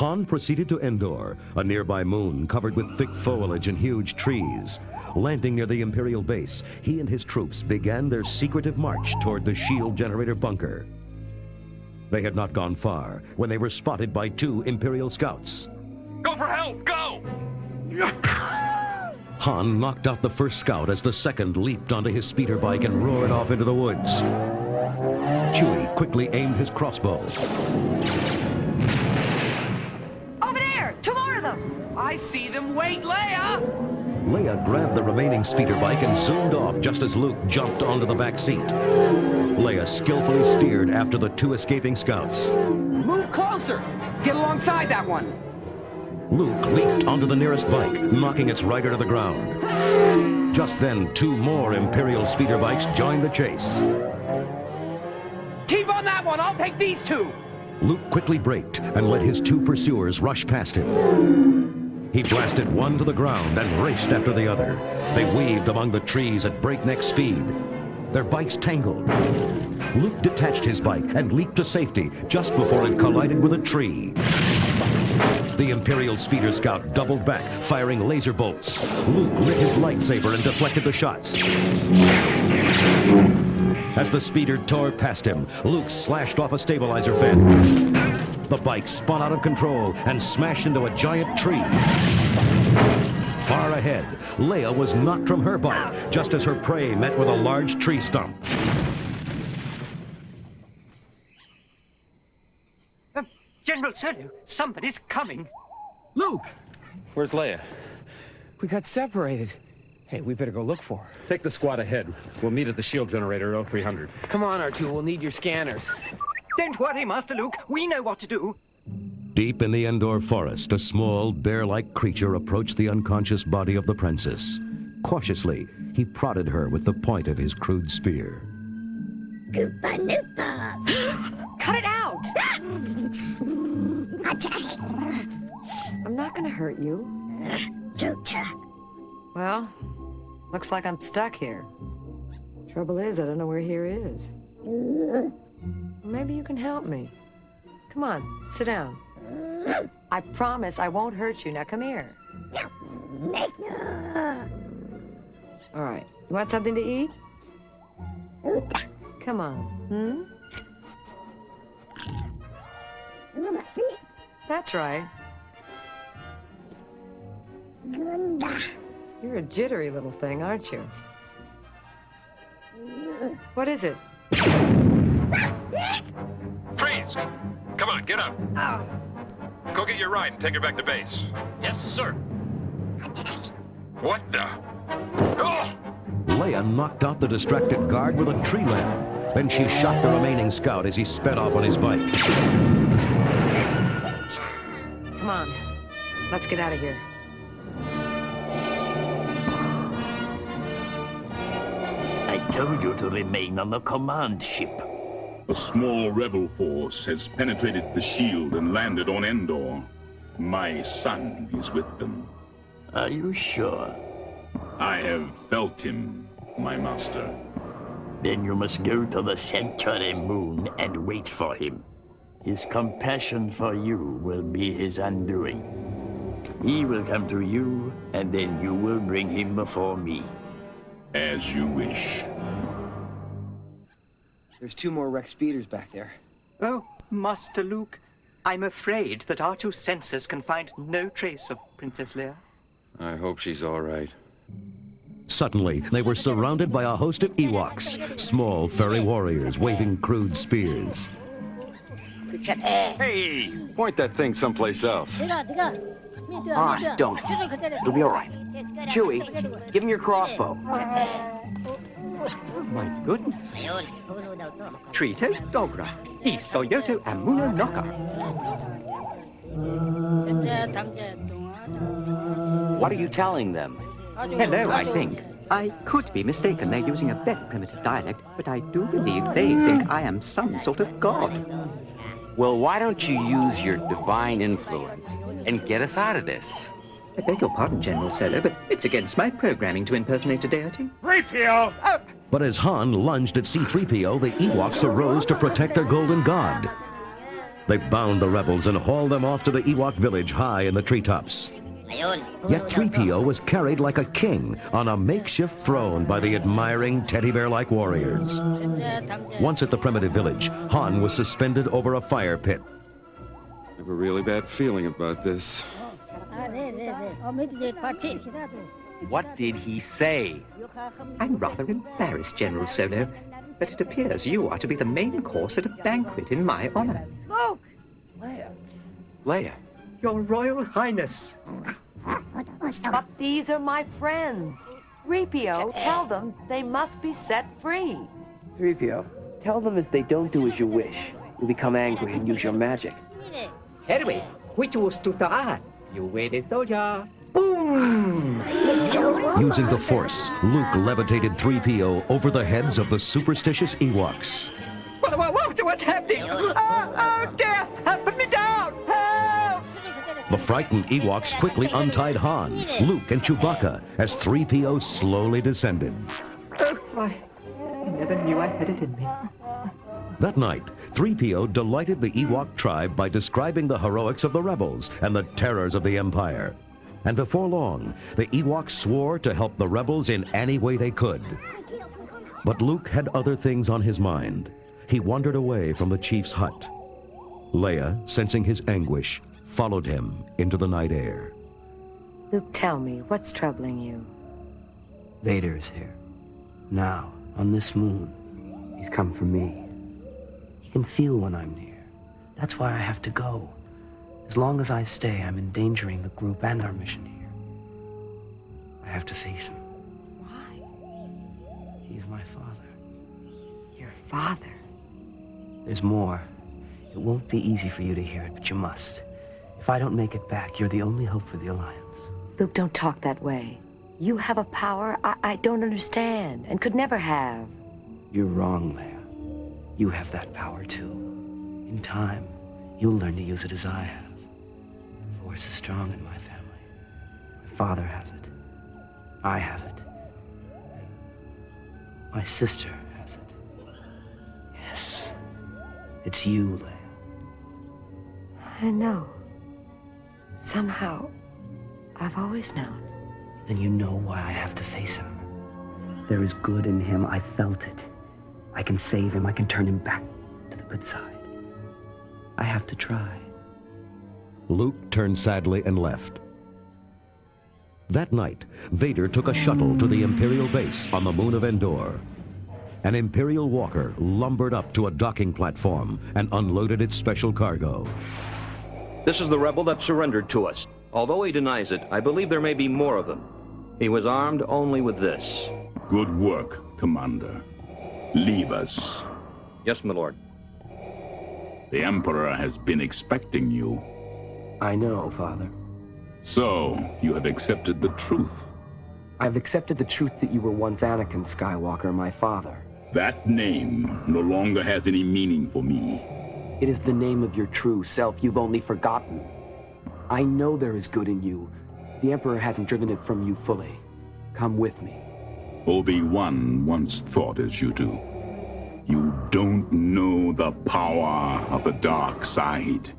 Han proceeded to Endor, a nearby moon covered with thick foliage and huge trees. Landing near the Imperial base, he and his troops began their secretive march toward the shield generator bunker. They had not gone far when they were spotted by 2 Imperial scouts. Go for help! Go! Han knocked out the first scout as the second leaped onto his speeder bike and roared off into the woods. Chewie quickly aimed his crossbow. Over there! 2 more of them! I see them! Wait, Leia! Leia grabbed the remaining speeder bike and zoomed off just as Luke jumped onto the back seat. Leia skillfully steered after the 2 escaping scouts. Move closer! Get alongside that one! Luke leaped onto the nearest bike, knocking its rider to the ground. Just then, 2 more Imperial speeder bikes joined the chase. Keep on that one! I'll take these 2! Luke quickly braked and let his 2 pursuers rush past him. He blasted one to the ground and raced after the other. They weaved among the trees at breakneck speed. Their bikes tangled. Luke detached his bike and leaped to safety just before it collided with a tree. The Imperial speeder scout doubled back, firing laser bolts. Luke lit his lightsaber and deflected the shots. As the speeder tore past him, Luke slashed off a stabilizer fan. The bike spun out of control and smashed into a giant tree. Far ahead, Leia was knocked from her bike just as her prey met with a large tree stump. General Solo, somebody's coming. Luke! Where's Leia? We got separated. Hey, we better go look for her. Take the squad ahead. We'll meet at the shield generator at 0300. Come on, R2, we'll need your scanners. Don't worry, Master Luke. We know what to do. Deep in the Endor forest, a small, bear-like creature approached the unconscious body of the princess. Cautiously, he prodded her with the point of his crude spear. Cut it out! I'm not gonna hurt you. Well, looks like I'm stuck here. Trouble is, I don't know where here is. Maybe you can help me. Come on, sit down. I promise I won't hurt you. Now come here. All right. You want something to eat? Come on. That's right. You're a jittery little thing, aren't you? What is it? Freeze! Come on, get up. Oh. Go get your ride and take her back to base. Yes, sir. What the? Oh! Leia knocked out the distracted guard with a tree limb. Then she shot the remaining scout as he sped off on his bike. Come on. Let's get out of here. I told you to remain on the command ship. A small rebel force has penetrated the shield and landed on Endor. My son is with them. Are you sure? I have felt him, my master. Then you must go to the Centauri moon and wait for him. His compassion for you will be his undoing. He will come to you, and then you will bring him before me. As you wish. There's 2 more wrecked speeders back there. Oh, Master Luke, I'm afraid that our 2 sensors can find no trace of Princess Leia. I hope she's all right. Suddenly, they were surrounded by a host of Ewoks, small furry warriors waving crude spears. Hey! Point that thing someplace else. Don't. It'll be all right. Chewie, give him your crossbow. My goodness. Trito Dogra, Isoyoto Amuna Noka. What are you telling them? Hello, I think. I could be mistaken. They're using a very primitive dialect, but I do believe they think I am some sort of god. Well, why don't you use your divine influence and get us out of this? I beg your pardon, General Solo, but it's against my programming to impersonate a deity. 3PO! But as Han lunged at C-3PO, the Ewoks arose to protect their golden god. They bound the rebels and hauled them off to the Ewok village high in the treetops. Yet 3PO was carried like a king on a makeshift throne by the admiring teddy bear-like warriors. Once at the primitive village, Han was suspended over a fire pit. I have a really bad feeling about this. What did he say? I'm rather embarrassed, General Solo, but it appears you are to be the main course at a banquet in my honor. Luke! Leia. Your Royal Highness. But these are my friends. 3PO, tell them they must be set free. 3PO, tell them if they don't do as you wish, you'll become angry and use your magic. Tell me, which was to start? You waited, soldier. Boom! Using the Force, Luke levitated 3PO over the heads of the superstitious Ewoks. What's happening? Oh, dear! Put me down! Help! The frightened Ewoks quickly untied Han, Luke, and Chewbacca as 3PO slowly descended. Oh, I never knew I had it in me. That night, 3PO delighted the Ewok tribe by describing the heroics of the rebels and the terrors of the Empire. And before long, the Ewoks swore to help the rebels in any way they could. But Luke had other things on his mind. He wandered away from the chief's hut. Leia, sensing his anguish, followed him into the night air. Luke, tell me, what's troubling you? Vader is here. Now, on this moon. He's come for me. He can feel when I'm near. That's why I have to go. As long as I stay, I'm endangering the group and our mission here. I have to face him. Why? He's my father. Your father? There's more. It won't be easy for you to hear it, but you must. If I don't make it back, you're the only hope for the Alliance. Luke, don't talk that way. You have a power I don't understand and could never have. You're wrong, Leia. You have that power, too. In time, you'll learn to use it as I have. The Force is strong in my family. My father has it. I have it. And my sister has it. Yes. It's you, Leia. I know. Somehow, I've always known. Then you know why I have to face him. There is good in him. I felt it. I can save him. I can turn him back to the good side. I have to try. Luke turned sadly and left. That night, Vader took a shuttle to the Imperial base on the moon of Endor. An Imperial walker lumbered up to a docking platform and unloaded its special cargo. This is the rebel that surrendered to us. Although he denies it, I believe there may be more of them. He was armed only with this. Good work, Commander. Leave us. Yes, my lord. The Emperor has been expecting you. I know, Father. So, you have accepted the truth. I've accepted the truth that you were once Anakin Skywalker, my father. That name no longer has any meaning for me. It is the name of your true self you've only forgotten. I know there is good in you. The Emperor hasn't driven it from you fully. Come with me. Obi-Wan once thought as you do. You don't know the power of the dark side.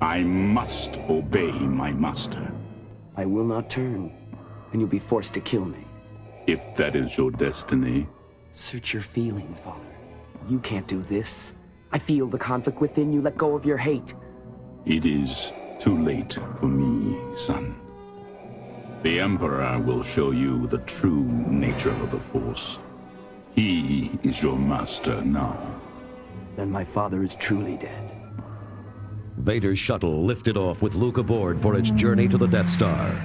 I must obey my master. I will not turn, and you'll be forced to kill me. If that is your destiny. Search your feelings, Father. You can't do this. I feel the conflict within you. Let go of your hate. It is too late for me, son. The Emperor will show you the true nature of the Force. He is your master now. Then my father is truly dead. Vader's shuttle lifted off with Luke aboard for its journey to the Death Star.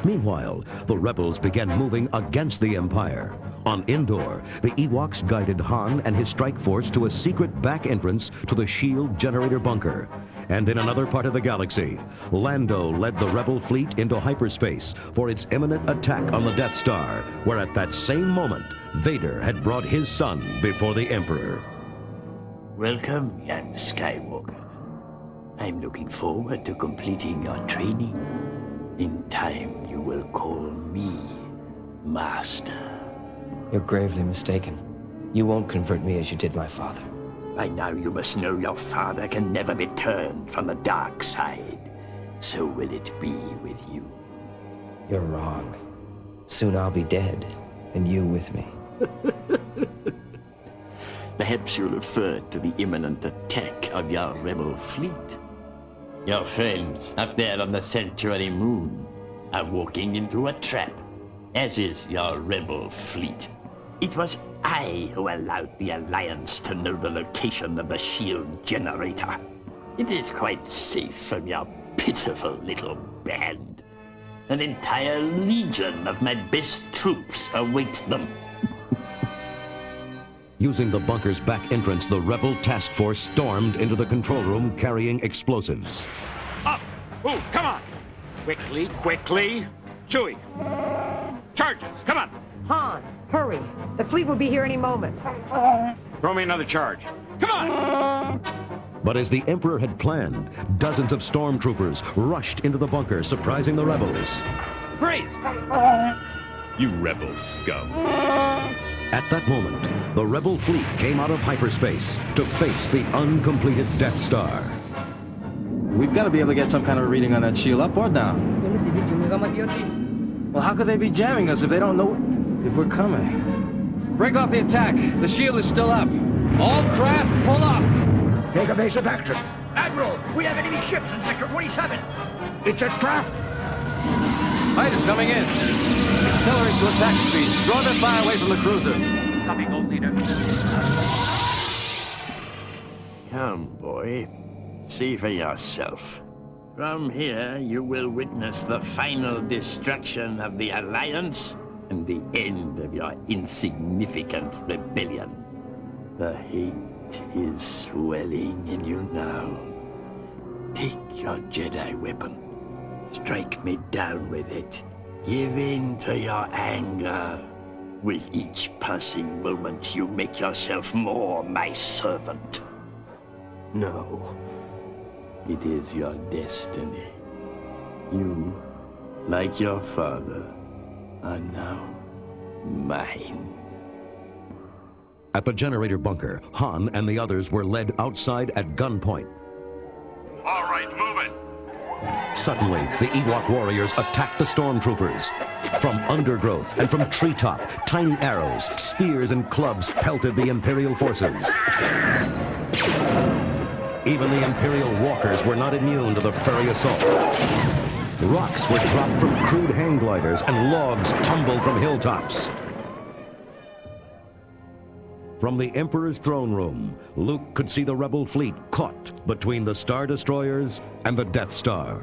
Meanwhile, the rebels began moving against the Empire. On Endor, the Ewoks guided Han and his strike force to a secret back entrance to the shield generator bunker. And in another part of the galaxy, Lando led the rebel fleet into hyperspace for its imminent attack on the Death Star, where at that same moment, Vader had brought his son before the Emperor. Welcome, young Skywalker. I'm looking forward to completing your training. In time, you will call me Master. You're gravely mistaken. You won't convert me as you did my father. By now you must know your father can never be turned from the dark side. So will it be with you. You're wrong. Soon I'll be dead, and you with me. Perhaps you referred to the imminent attack of your rebel fleet. Your friends up there on the Sanctuary Moon are walking into a trap, as is your rebel fleet. It was I who allowed the Alliance to know the location of the shield generator. It is quite safe from your pitiful little band. An entire legion of my best troops awaits them. Using the bunker's back entrance, the rebel task force stormed into the control room carrying explosives. Up! Ooh, come on! Quickly, quickly! Chewie! Charges! Come on! Han, hurry. The fleet will be here any moment. Throw me another charge. Come on! But as the Emperor had planned, dozens of stormtroopers rushed into the bunker, surprising the rebels. Freeze! You rebel scum. At that moment, the rebel fleet came out of hyperspace to face the uncompleted Death Star. We've got to be able to get some kind of reading on that shield, up or down. Well, how could they be jamming us if they don't know if we're coming? Break off the attack. The shield is still up. All craft, pull up. Take evasive action. Admiral, we have enemy ships in Sector 27. It's a trap. Fighters coming in. Accelerate to attack speed. Draw their fire away from the cruisers. Copy, Gold Leader. Come, boy. See for yourself. From here, you will witness the final destruction of the Alliance and the end of your insignificant rebellion. The hate is swelling in you now. Take your Jedi weapon. Strike me down with it. Give in to your anger. With each passing moment, you make yourself more my servant. No. It is your destiny. You, like your father, are now mine. At the generator bunker, Han and the others were led outside at gunpoint. All right, move it. Suddenly, the Ewok warriors attacked the stormtroopers. From undergrowth and from treetop, tiny arrows, spears, and clubs pelted the Imperial forces. Even the Imperial walkers were not immune to the furry assault. Rocks were dropped from crude hang gliders and logs tumbled from hilltops. From the Emperor's throne room, Luke could see the rebel fleet caught between the Star Destroyers and the Death Star.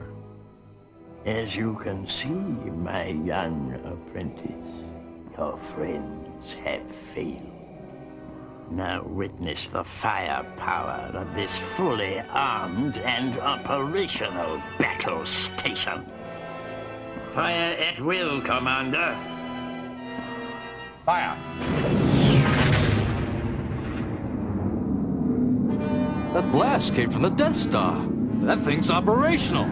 As you can see, my young apprentice, your friends have failed. Now witness the firepower of this fully armed and operational battle station. Fire at will, Commander. Fire! That blast came from the Death Star. That thing's operational.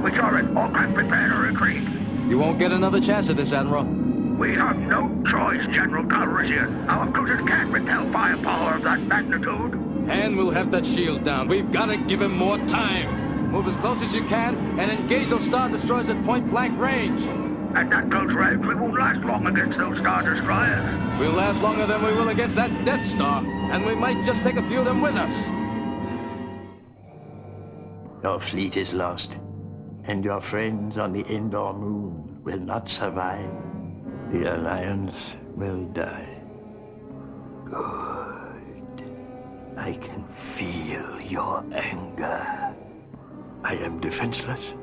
We saw it. All craft prepare to retreat. You won't get another chance at this, Admiral. We have no choice, General Calrissian. Our cruisers can't repel firepower of that magnitude. And we'll have that shield down. We've got to give him more time. Move as close as you can and engage those Star Destroyers at point-blank range. At that close range, we won't last long against those Star Destroyers. We'll last longer than we will against that Death Star, and we might just take a few of them with us. Your fleet is lost, and your friends on the Endor moon will not survive. The Alliance will die. Good. I can feel your anger. I am defenseless.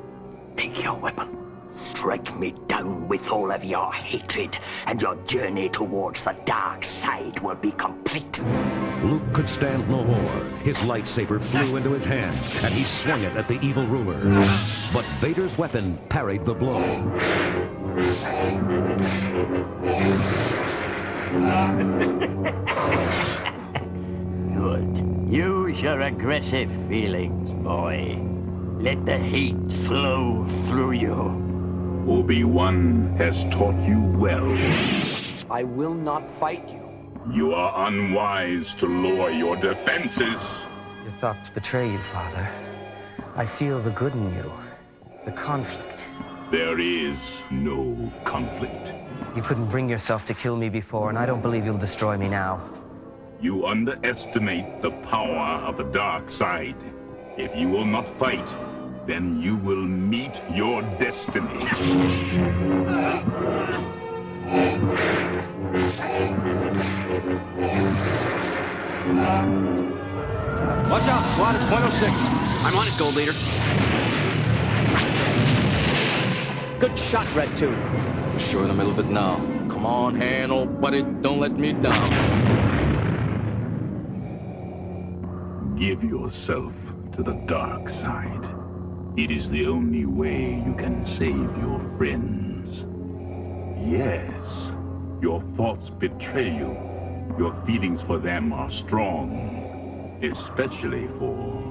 Take your weapon. Strike me down with all of your hatred, and your journey towards the dark side will be complete. Luke could stand no more. His lightsaber flew into his hand, and he swung it at the evil ruler. But Vader's weapon parried the blow. Good. Use your aggressive feelings, boy. Let the hate flow through you. Obi-Wan has taught you well. I will not fight you. You are unwise to lower your defenses. Your thoughts betray you, Father. I feel the good in you. The conflict. There is no conflict. You couldn't bring yourself to kill me before, and I don't believe you'll destroy me now. You underestimate the power of the dark side. If you will not fight, then you will meet your destiny. Watch out, SWAT at .06. I'm on it, Gold Leader. Good shot, Red 2. We're sure in the middle of it now. Come on, hand, old buddy, don't let me down. Give yourself to the dark side. It is the only way you can save your friends. Yes, your thoughts betray you. Your feelings for them are strong, especially for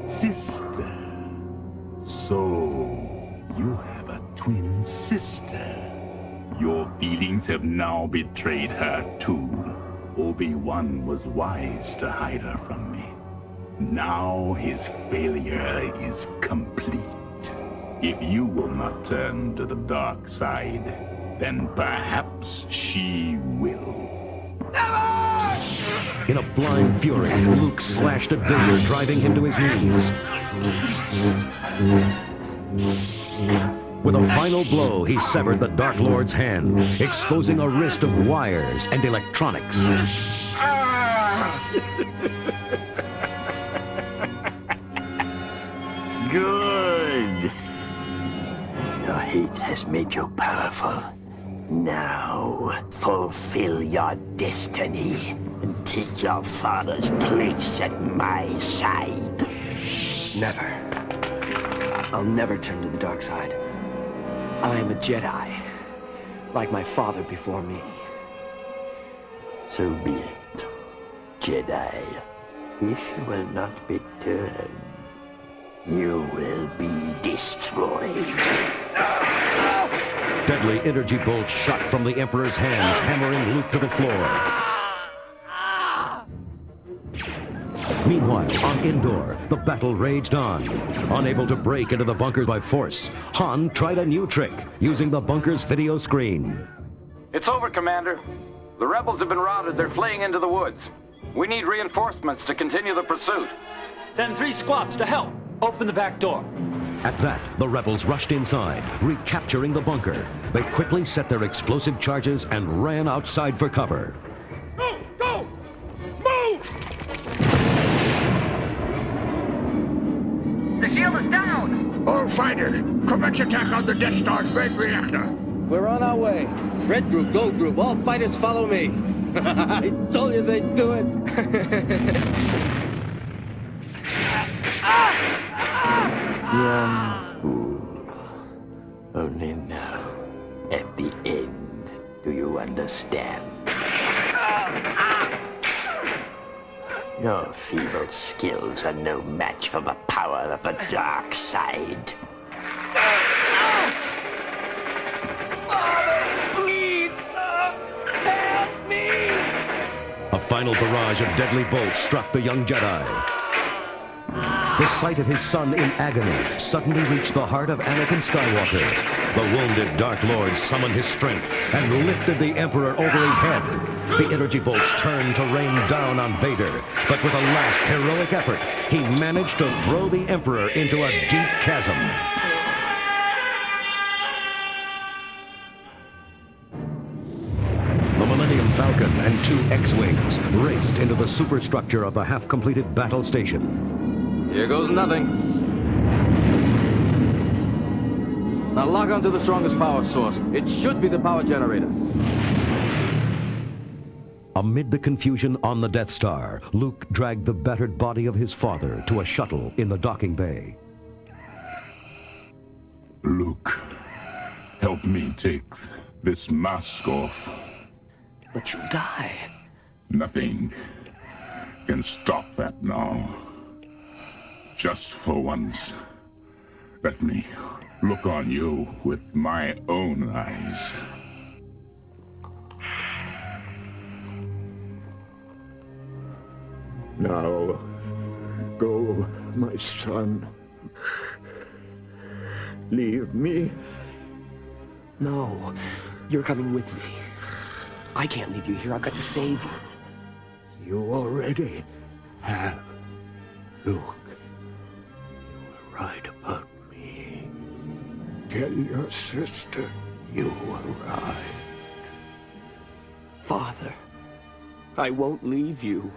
sister. So, you have a twin sister. Your feelings have now betrayed her too. Obi-Wan was wise to hide her from me. Now his failure is complete. If you will not turn to the dark side, then perhaps she will. In a blind fury, Luke slashed at Vader, driving him to his knees. With a final blow, he severed the Dark Lord's hand, exposing a wrist of wires and electronics. Good. Your hate has made you powerful. Now, fulfill your destiny and take your father's place at my side. Never. I'll never turn to the dark side. I am a Jedi, like my father before me. So be it, Jedi. If you will not return, you will be destroyed. Deadly energy bolts shot from the Emperor's hands, hammering Luke to the floor. Meanwhile, on Endor, the battle raged on. Unable to break into the bunker by force, Han tried a new trick, using the bunker's video screen. It's over, Commander. The rebels have been routed. They're fleeing into the woods. We need reinforcements to continue the pursuit. Send 3 squads to help. Open the back door. At that, the rebels rushed inside, recapturing the bunker. They quickly set their explosive charges and ran outside for cover. Go! Go! Move! The shield is down! All fighters, commence attack on the Death Star's main reactor. We're on our way. Red group, gold group, all fighters follow me. I told you they'd do it. Young fool. Only now, at the end, do you understand? Your feeble skills are no match for the power of the dark side. Father, please! Help me! A final barrage of deadly bolts struck the young Jedi. The sight of his son in agony suddenly reached the heart of Anakin Skywalker. The wounded Dark Lord summoned his strength and lifted the Emperor over his head. The energy bolts turned to rain down on Vader, but with a last heroic effort, he managed to throw the Emperor into a deep chasm. The Millennium Falcon and 2 X-Wings raced into the superstructure of the half-completed battle station. Here goes nothing. Now log on to the strongest power source. It should be the power generator. Amid the confusion on the Death Star, Luke dragged the battered body of his father to a shuttle in the docking bay. Luke, help me take this mask off. But you'll die. Nothing can stop that now. Just for once, let me look on you with my own eyes. Now, go, my son. Leave me. No, you're coming with me. I can't leave you here. I've got to save you. You already have, Luke. You were right about me. Tell your sister you were right. Father, I won't leave you.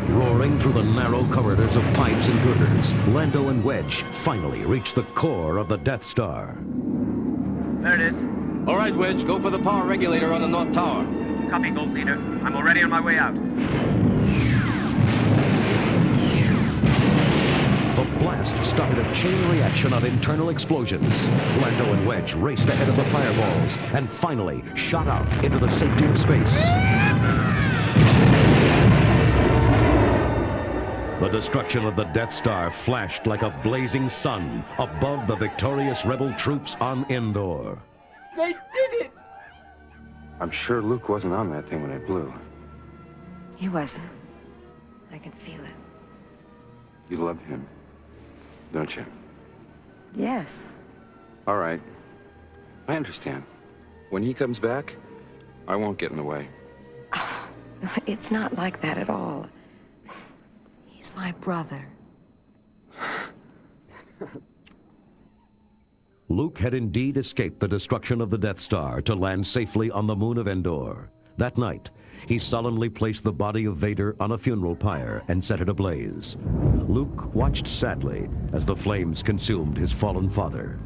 Roaring through the narrow corridors of pipes and girders, Lando and Wedge finally reach the core of the Death Star. There it is. All right, Wedge, go for the power regulator on the North Tower. Copy, Gold Leader. I'm already on my way out. The blast started a chain reaction of internal explosions. Lando and Wedge raced ahead of the fireballs and finally shot out into the safety of space. The destruction of the Death Star flashed like a blazing sun above the victorious rebel troops on Endor. They did it! I'm sure Luke wasn't on that thing when it blew. He wasn't. I can feel it. You love him, don't you? Yes. All right. I understand. When he comes back, I won't get in the way. Oh, it's not like that at all. He's my brother. Luke had indeed escaped the destruction of the Death Star to land safely on the moon of Endor. That night, he solemnly placed the body of Vader on a funeral pyre and set it ablaze. Luke watched sadly as the flames consumed his fallen father.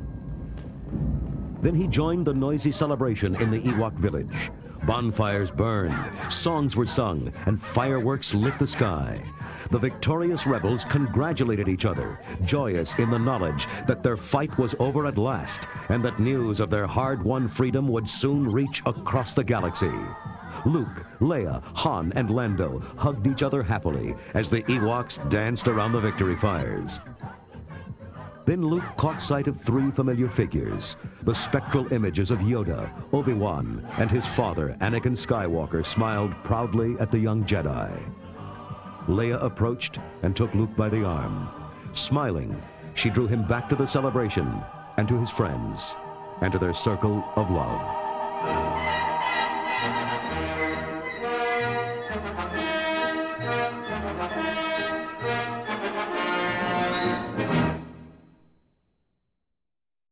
Then he joined the noisy celebration in the Ewok village. Bonfires burned, songs were sung, and fireworks lit the sky. The victorious rebels congratulated each other, joyous in the knowledge that their fight was over at last, and that news of their hard-won freedom would soon reach across the galaxy. Luke, Leia, Han, and Lando hugged each other happily as the Ewoks danced around the victory fires. Then Luke caught sight of three familiar figures. The spectral images of Yoda, Obi-Wan, and his father, Anakin Skywalker, smiled proudly at the young Jedi. Leia approached and took Luke by the arm. Smiling, she drew him back to the celebration and to his friends and to their circle of love.